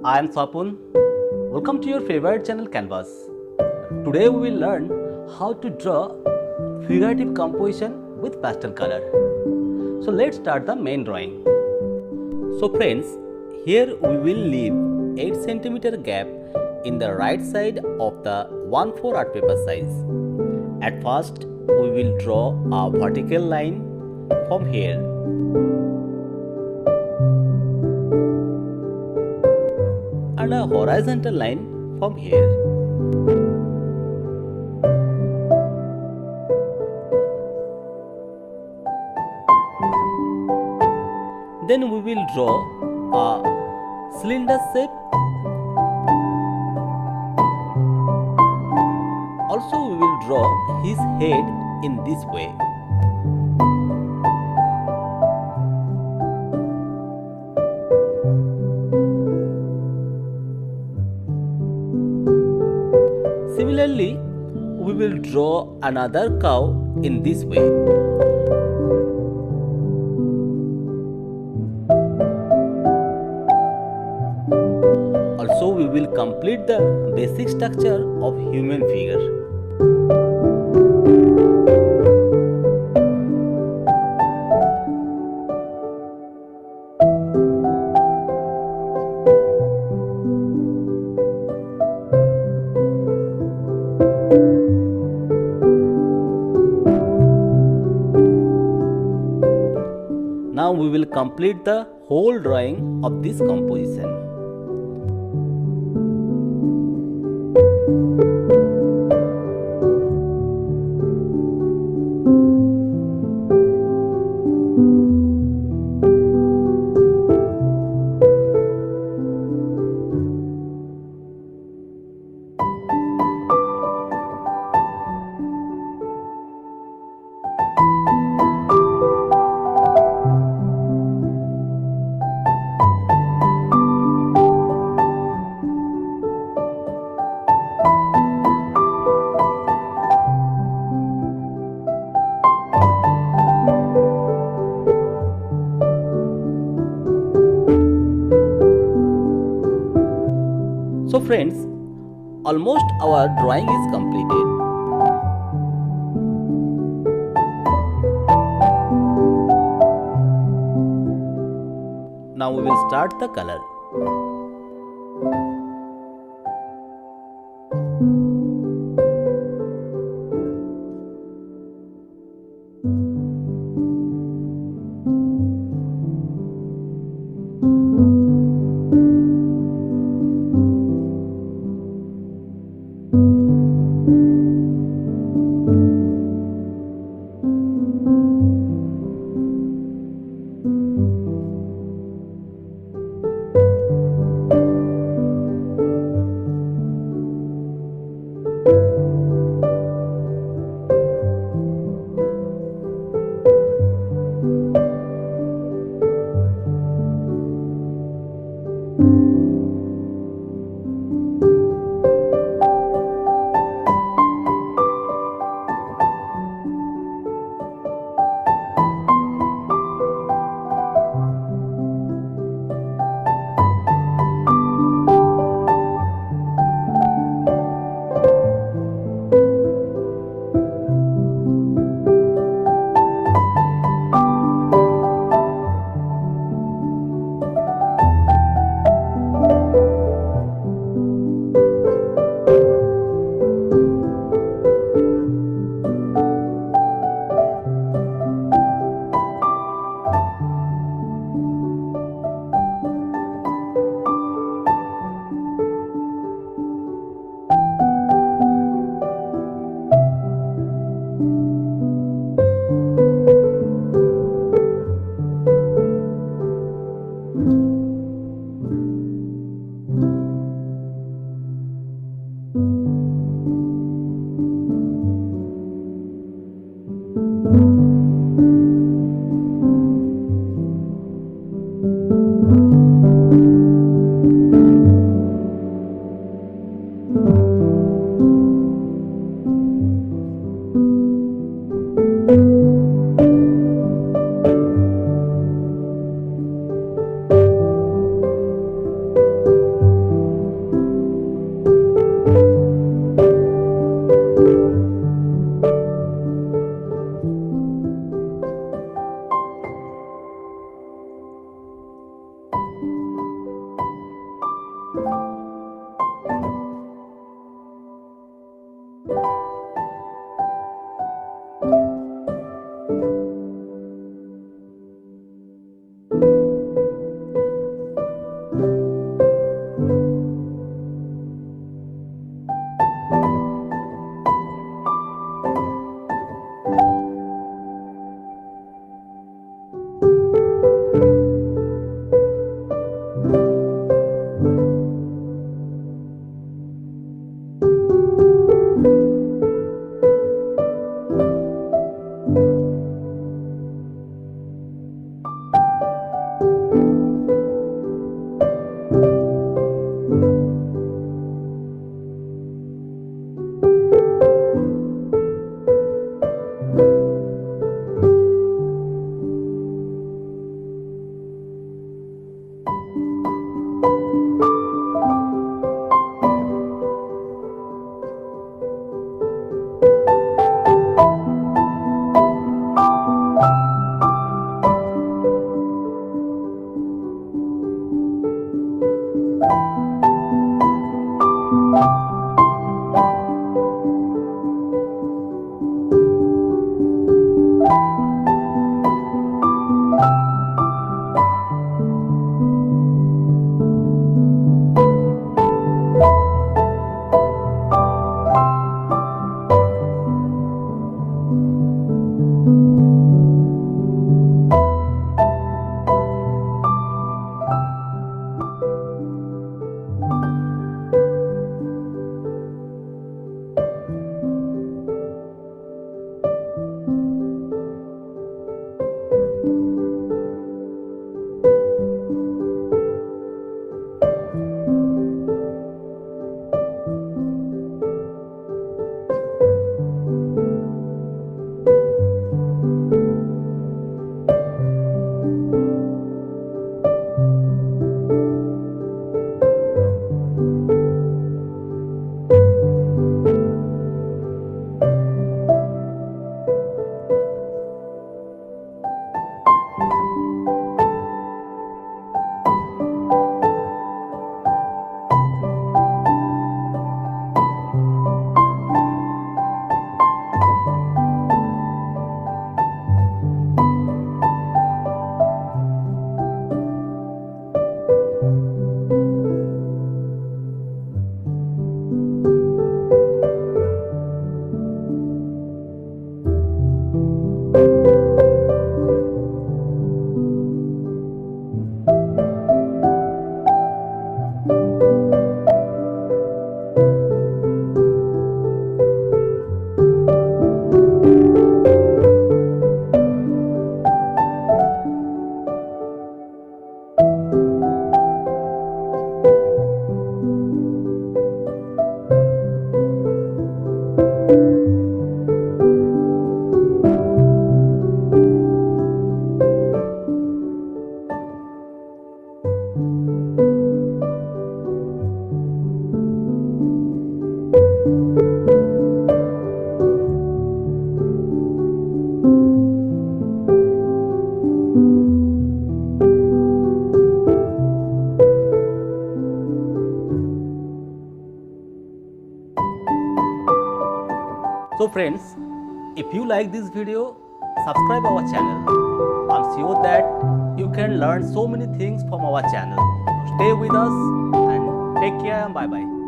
I am Swapun. Welcome to your favorite channel Canvas. Today we will learn how to draw figurative composition with pastel color. So let's start the main drawing. So friends, here we will leave 8 cm gap in the right side of the 1/4 art paper size. At first, we will draw a vertical line from here. And a horizontal line from here. Then we will draw a cylinder shape. Also we will draw his head in this way. Similarly, we will draw another cow in this way. Also, we will complete the basic structure of human figure. Now we will complete the whole drawing of this composition. So friends, almost our drawing is completed. Now we will start the color. So friends, if you like this video, subscribe our channel. I'm sure that you can learn so many things from our channel. Stay with us and take care and bye bye.